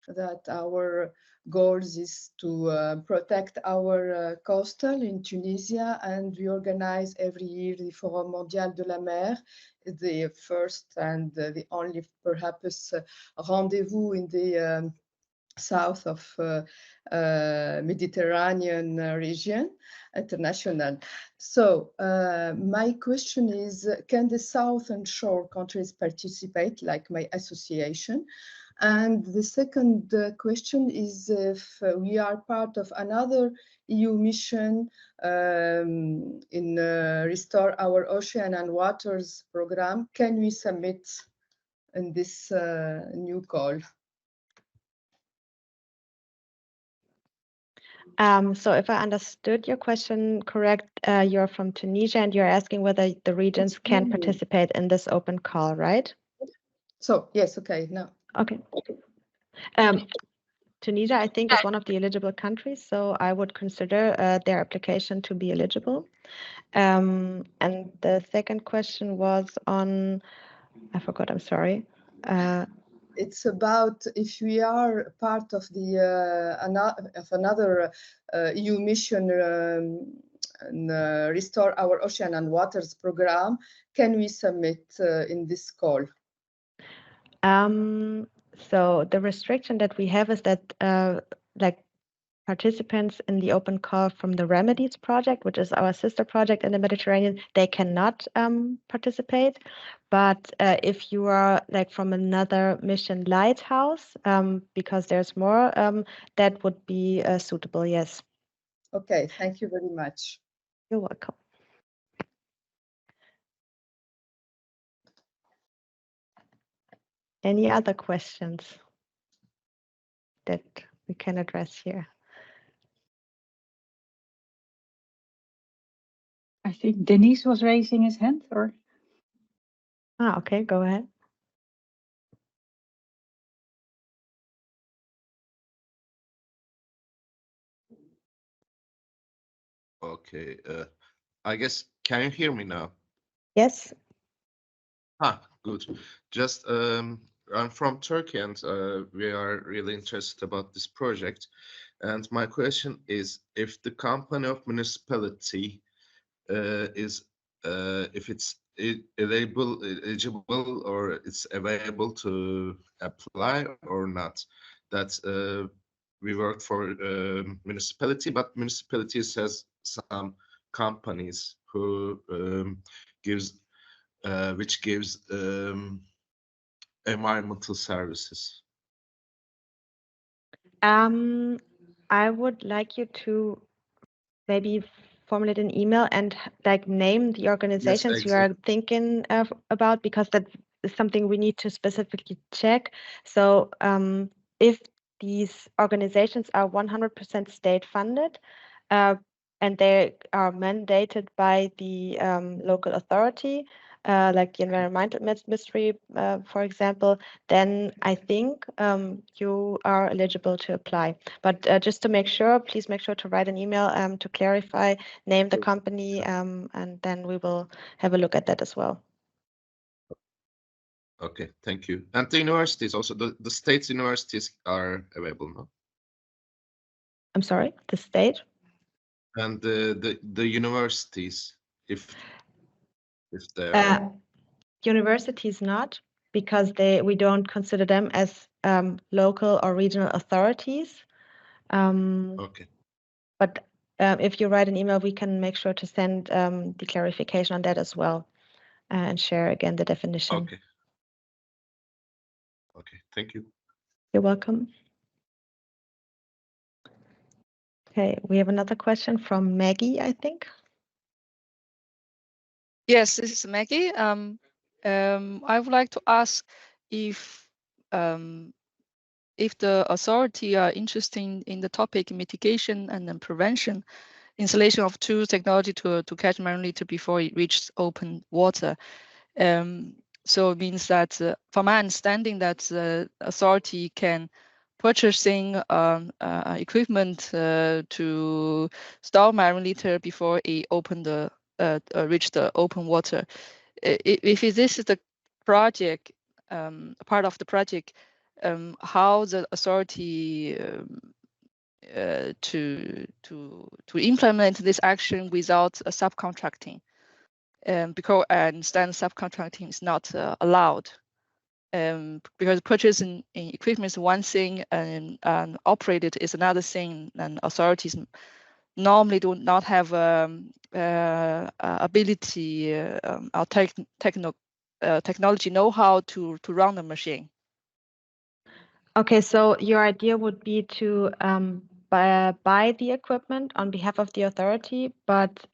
that our goals is to protect our coastal in Tunisia, and we organize every year the Forum Mondial de la Mer, the first and the only perhaps rendezvous in the south of Mediterranean region, international. So my question is, can the southern shore countries participate, like my association? And the second question is, if we are part of another EU mission in Restore Our Ocean and Waters program, can we submit in this new call? So if I understood your question correct, you're from Tunisia and you're asking whether the regions can participate in this open call, right? So yes, okay, no. Okay. Tunisia, I think, is one of the eligible countries, so I would consider their application to be eligible. And the second question was on, I forgot, I'm sorry. it's about if we are part of the another EU mission Restore Our Ocean and Waters program, can we submit in this call? So the restriction that we have is that like participants in the open call from the Remedies project, which is our sister project in the Mediterranean, they cannot participate. But if you are like from another mission lighthouse, because there's more, that would be suitable, yes. Okay, thank you very much. You're welcome. Any other questions that we can address here? I think Denise was raising his hand, or? Okay, go ahead. Okay, I guess, can you hear me now? Yes. Good. Just I'm from Turkey, and we are really interested about this project. And my question is, if the company of municipality is if it's eligible or it's available to apply or not. That we work for municipality, but municipalities has some companies who which gives environmental services. I would like you to maybe formulate an email and like name the organizations Yes, you are thinking about, because that is something we need to specifically check. So if these organizations are 100% state funded, and they are mandated by the local authority, like the Environmental Ministry, for example, then I think you are eligible to apply. But just to make sure, please make sure to write an email to clarify, name the company, and then we will have a look at that as well. Okay, thank you. And the universities also, the state universities are available now? I'm sorry, the state? And the universities, if they are... Universities not, because we don't consider them as local or regional authorities. Okay. But if you write an email, we can make sure to send the clarification on that as well, and share again the definition. Okay. Okay, thank you. You're welcome. Okay, we have another question from Maggie, I think. Yes, this is Maggie. I would like to ask if the authority are interested in the topic mitigation and then prevention, installation of tools, technology to catch marine litter before it reaches open water. So it means that, from my understanding, that the authority can purchasing equipment to store marine litter before it reach the open water. If this is the project, part of the project, how the authority to implement this action without subcontracting, because I understand subcontracting is not allowed, because purchasing equipment is one thing and operated is another thing, and authorities normally do not have ability or technology know-how to run the machine. Okay, so your idea would be to buy the equipment on behalf of the authority, but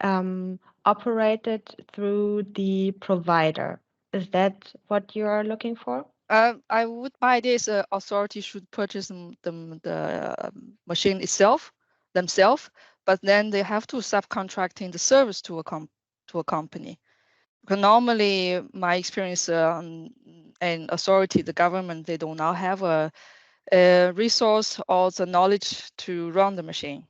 operate it through the provider. Is that what you are looking for? I would buy this. Authority should purchase the machine itself themselves, but then they have to subcontracting the service to a company. Because normally, my experience and authority, the government, they do not have a resource or the knowledge to run the machine.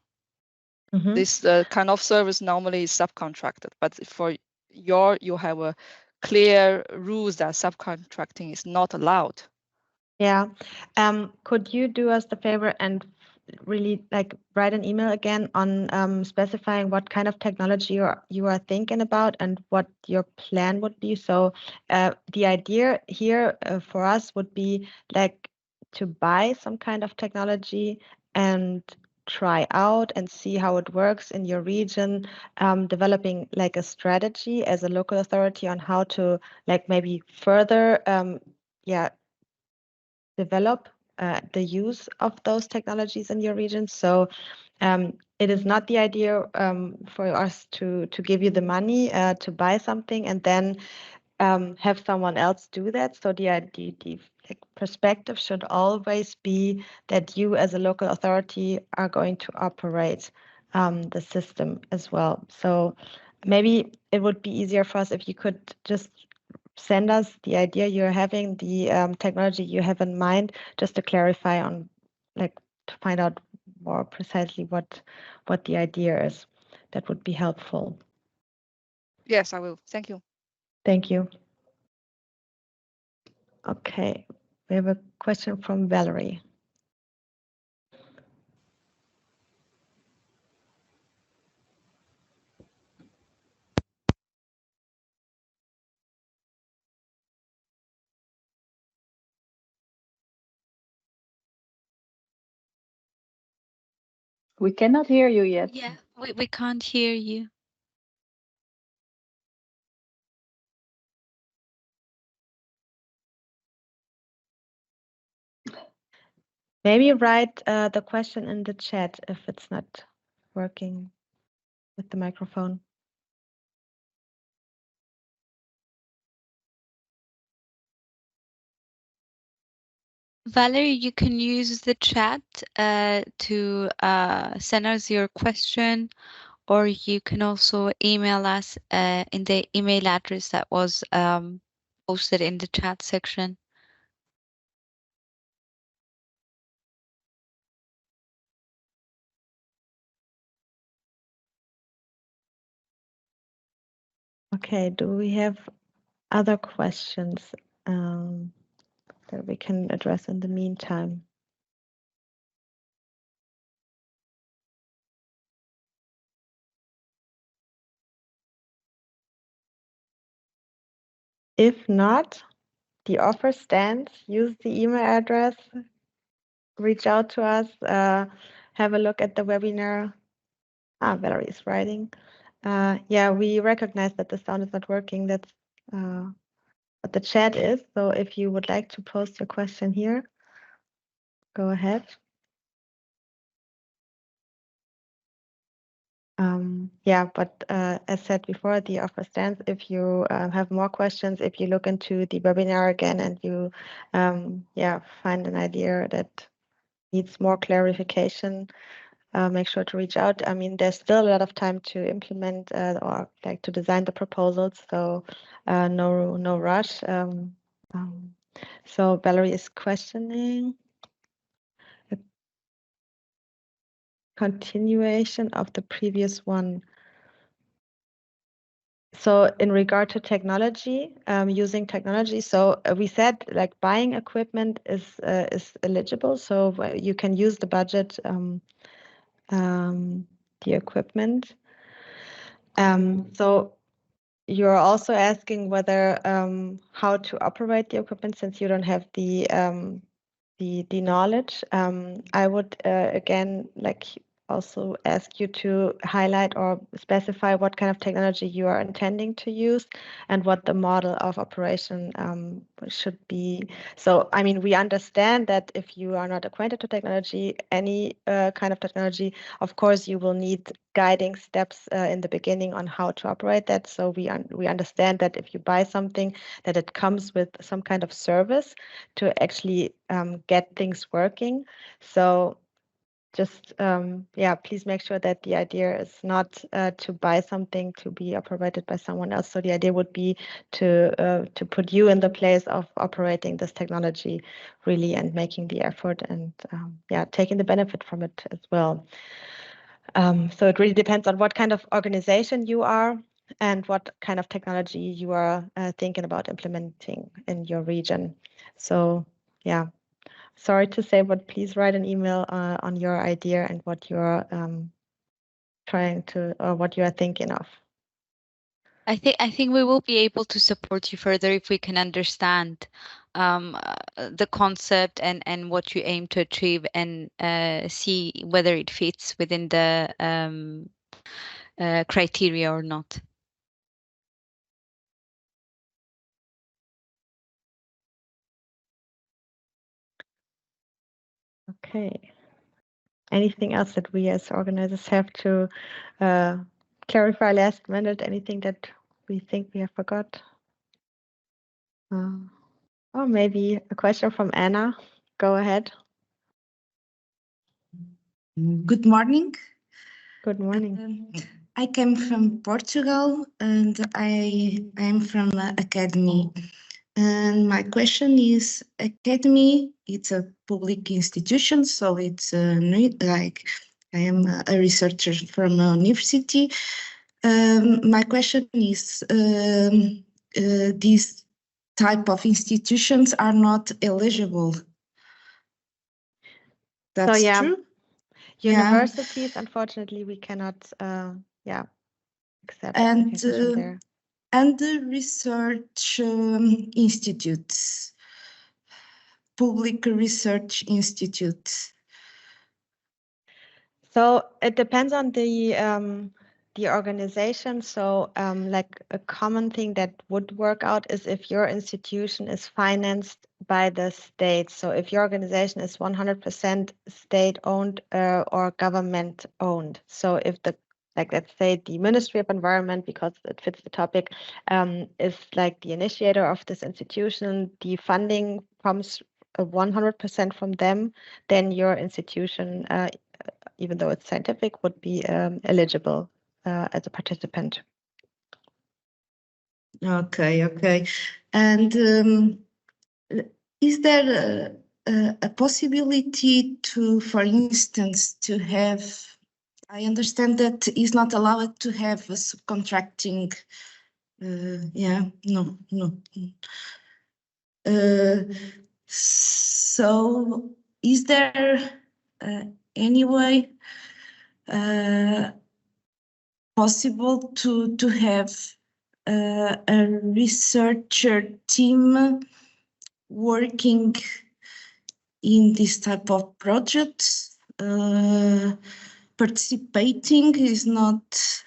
Mm-hmm. This kind of service normally is subcontracted, but for you have a clear rules that subcontracting is not allowed. Yeah. Could you do us the favor and really like write an email again on specifying what kind of technology you are thinking about and what your plan would be? So the idea here for us would be like to buy some kind of technology and try out and see how it works in your region, developing like a strategy as a local authority on how to like maybe further develop the use of those technologies in your region. So it is not the idea for us to give you the money to buy something and then have someone else do that. So the perspective should always be that you as a local authority are going to operate the system as well. So maybe it would be easier for us if you could just send us the idea you're having, the technology you have in mind, just to clarify on, like, to find out more precisely what the idea is. That would be helpful. Yes, I will. Thank you. Thank you. Okay, we have a question from Valerie. We cannot hear you yet. Yeah, we can't hear you. Maybe write the question in the chat if it's not working with the microphone. Valerie, you can use the chat to send us your question, or you can also email us in the email address that was posted in the chat section. Okay, do we have other questions that we can address in the meantime? If not, the offer stands. Use the email address, reach out to us, have a look at the webinar. Valerie is writing. Yeah, we recognize that the sound is not working. That's what the chat is. So if you would like to post your question here, go ahead. Yeah, but as said before, the offer stands. If you have more questions, if you look into the webinar again and you find an idea that needs more clarification, make sure to reach out. I mean, there's still a lot of time to implement or like to design the proposals, so no rush. So Valerie is questioning a continuation of the previous one. So in regard to technology, using technology, so we said like buying equipment is eligible, so you can use the budget, the equipment. So you're also asking whether how to operate the equipment since you don't have the knowledge. I would again like also ask you to highlight or specify what kind of technology you are intending to use and what the model of operation should be. So, I mean, we understand that if you are not acquainted to technology, any kind of technology, of course, you will need guiding steps in the beginning on how to operate that. So we understand that if you buy something, that it comes with some kind of service to actually get things working. So just please make sure that the idea is not to buy something to be operated by someone else. So the idea would be to put you in the place of operating this technology really and making the effort and taking the benefit from it as well. So it really depends on what kind of organization you are and what kind of technology you are thinking about implementing in your region. So yeah, sorry to say, but please write an email on your idea and what you're trying to, or what you are thinking of. I think we will be able to support you further if we can understand the concept and what you aim to achieve, and see whether it fits within the criteria or not. Okay. Anything else that we as organizers have to clarify last minute? Anything that we think we have forgot? Or maybe a question from Anna. Go ahead. Good morning. Good morning. I came from Portugal and I am from Academy. And my question is, Academy, it's a public institution, so it's like I am a researcher from a university. My question is, these type of institutions are not eligible. That's true? Universities, unfortunately, we cannot, accept applications there. And the research institutes, public research institutes. So it depends on the organization. So like a common thing that would work out is if your institution is financed by the state. So if your organization is 100% state-owned or government-owned. So if let's say the Ministry of Environment, because it fits the topic, is like the initiator of this institution, the funding comes 100% from them, then your institution, even though it's scientific, would be eligible as a participant. Okay. And is there a possibility to, for instance, to have, I understand that is not allowed to have a subcontracting, no. So is there any way possible to have a researcher team working in this type of projects? Participating is not,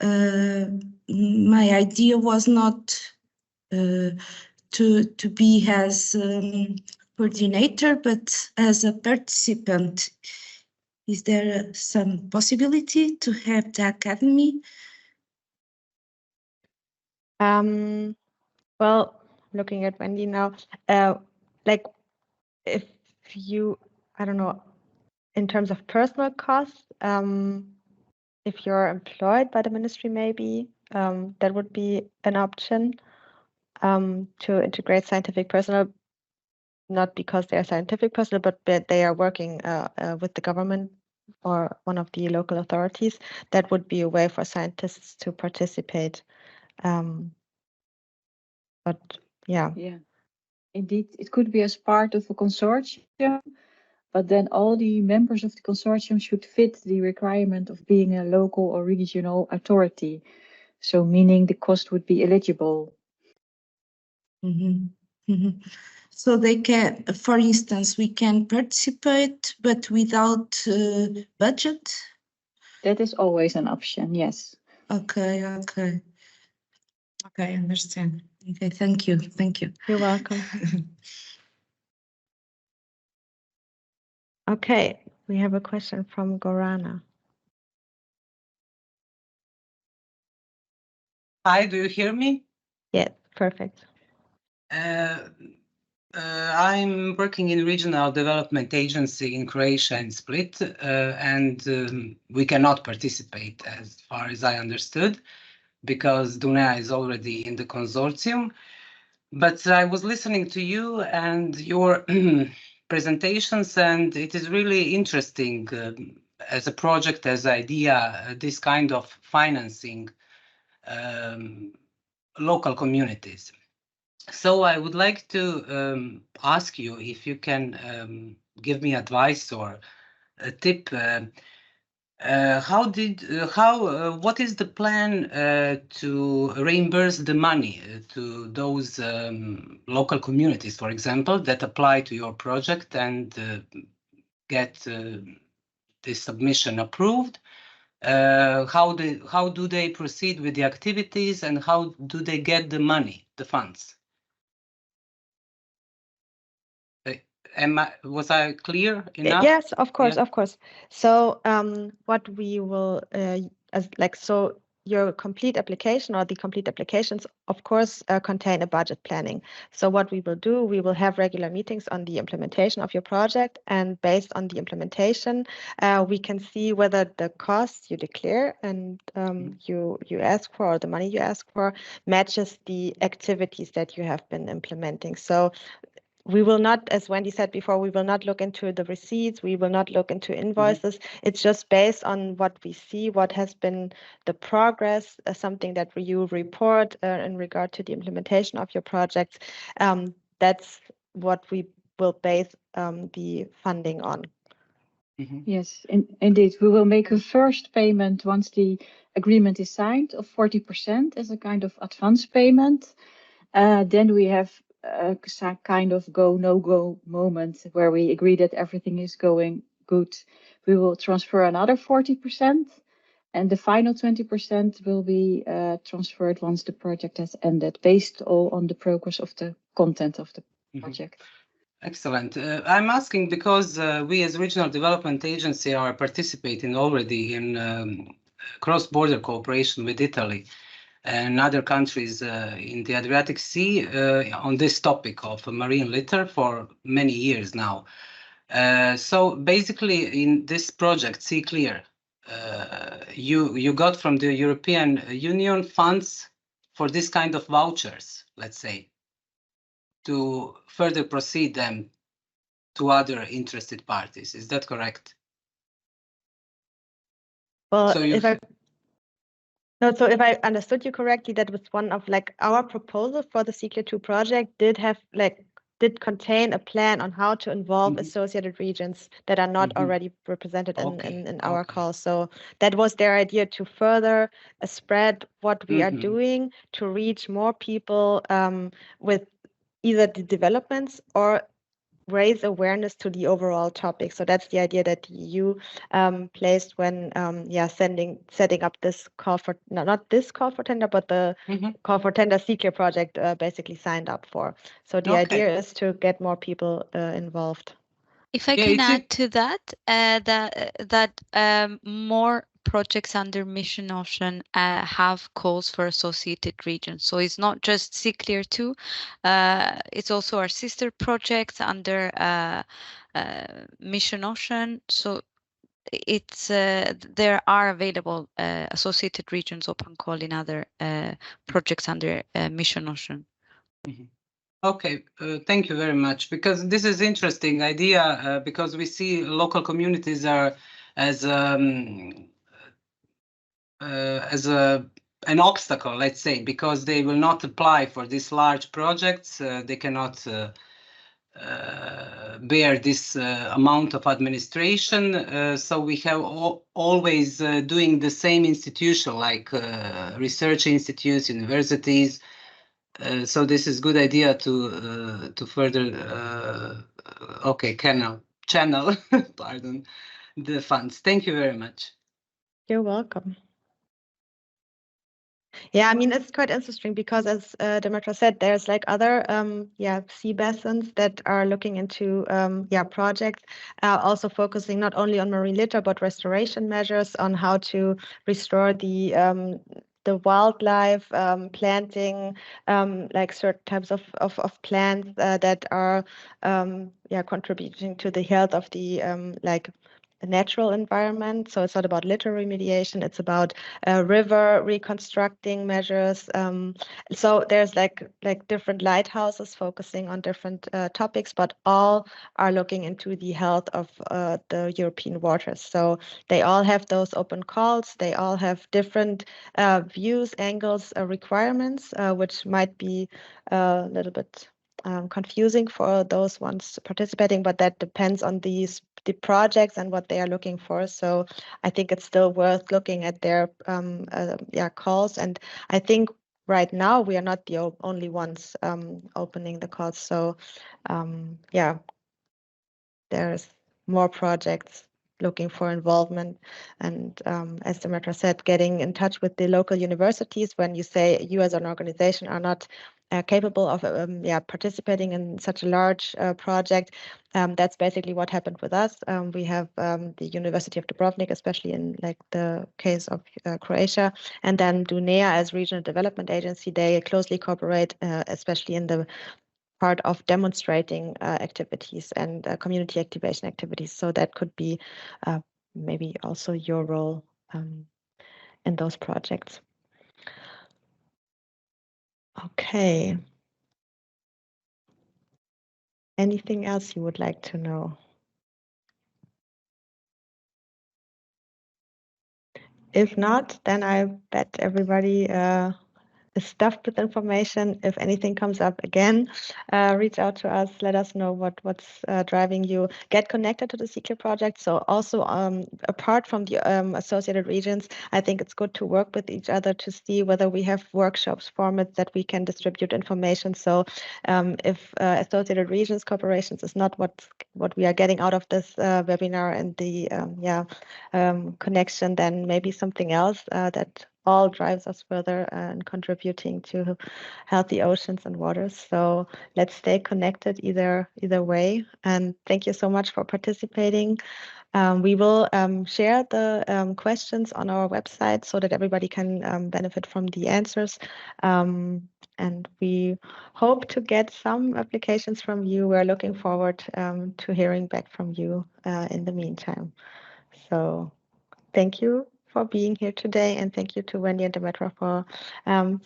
my idea was not to be as coordinator, but as a participant. Is there some possibility to have the academy? Well, looking at Wendy now, like if you, I don't know, in terms of personal costs, if you're employed by the ministry, maybe that would be an option to integrate scientific personnel, not because they are scientific personnel, but they are working with the government or one of the local authorities. That would be a way for scientists to participate. But yeah. Yeah, indeed, it could be as part of a consortium, but then all the members of the consortium should fit the requirement of being a local or regional authority. So meaning the cost would be eligible. So they can, for instance, we can participate, but without budget? That is always an option, yes. Okay, I understand. Okay, thank you. You're welcome. Okay, we have a question from Gorana. Hi, do you hear me? Yes, perfect. I'm working in regional development agency in Croatia and Split, and we cannot participate as far as I understood, because DUNEA is already in the consortium. But I was listening to you and your presentations, and it is really interesting as a project, as idea, this kind of financing local communities. So I would like to ask you if you can give me advice or a tip. What is the plan to reimburse the money to those local communities, for example, that apply to your project and get the submission approved? How do they proceed with the activities, and how do they get the money, the funds? Was I clear enough? Yes, of course, Yeah. of course. So what we will so your complete application or the complete applications, of course, contain a budget planning. So what we will do, we will have regular meetings on the implementation of your project, and based on the implementation, we can see whether the costs you declare and you ask for, or the money you ask for, matches the activities that you have been implementing. So we will not, as Wendy said before, we will not look into the receipts, we will not look into invoices. It's just based on what we see, what has been the progress, something that you report in regard to the implementation of your projects. That's what we will base the funding on. Yes, indeed. We will make a first payment once the agreement is signed of 40% as a kind of advance payment. Then we have a kind of go, no go moment where we agree that everything is going good. We will transfer another 40%, and the final 20% will be transferred once the project has ended, based all on the progress of the content of the project. Excellent. I'm asking because we as Regional Development Agency are participating already in cross-border cooperation with Italy and other countries in the Adriatic Sea on this topic of marine litter for many years now. So basically in this project, SeaClear, you got from the European Union funds for this kind of vouchers, let's say, to further proceed them to other interested parties. Is that correct? Well, So if I understood you correctly, that was one of our proposal for the SeaClear2 project did contain a plan on how to involve associated regions that are not already represented in our call. So that was their idea, to further spread what we are doing, to reach more people with either the developments or raise awareness to the overall topic. So that's the idea that the EU placed when setting up this call for, not this call for tender, but the call for tender SeaClear project basically signed up for. So the idea is to get more people involved. If I can add to that, that more projects under Mission Ocean have calls for associated regions. So it's not just SeaClear2, it's also our sister projects under Mission Ocean. So it's there are available associated regions open call in other projects under Mission Ocean. Okay, thank you very much, because this is interesting idea because we see local communities are as an obstacle, let's say, because they will not apply for these large projects. They cannot bear this amount of administration. So we have always doing the same institution, like research institutes, universities. So this is good idea to further channel pardon, the funds. Thank you very much. You're welcome. Yeah, I mean, it's quite interesting because, as Demetra said, there's other sea basins that are looking into projects, also focusing not only on marine litter but restoration measures on how to restore the wildlife, planting certain types of plants that are contributing to the health of the natural environment. So it's not about litter remediation. It's about river reconstructing measures. So there's like different lighthouses focusing on different topics, but all are looking into the health of the European waters. So they all have those open calls. They all have different views, angles, requirements, which might be a little bit confusing for those ones participating, but that depends on the projects and what they are looking for. So I think it's still worth looking at their calls. And I think right now we are not the only ones opening the calls. So there's more projects looking for involvement. And as Demetra said, getting in touch with the local universities when you say you as an organization are not capable of participating in such a large project. That's basically what happened with us. We have the University of Dubrovnik, especially in like the case of Croatia, and then DUNEA as regional development agency. They closely cooperate, especially in the part of demonstrating activities and community activation activities. So that could be maybe also your role in those projects. Okay. Anything else you would like to know? If not, then I bet everybody is stuffed with information. If anything comes up again, reach out to us. Let us know what's driving you. Get connected to the SeaClear project. So also apart from the associated regions, I think it's good to work with each other to see whether we have workshops, formats that we can distribute information. So if associated regions corporations is not what we are getting out of this webinar and the connection, then maybe something else that all drives us further and contributing to healthy oceans and waters. So let's stay connected either way. And thank you so much for participating. We will share the questions on our website so that everybody can benefit from the answers. And we hope to get some applications from you. We're looking forward to hearing back from you in the meantime. So thank you for being here today, and thank you to Wendy and Demetra for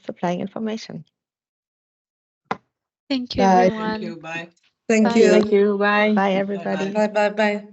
supplying information. Thank you, Bye. everyone. Thank you. Bye. Thank Bye. you. Thank you. Bye. Bye, everybody. Bye-bye. Bye.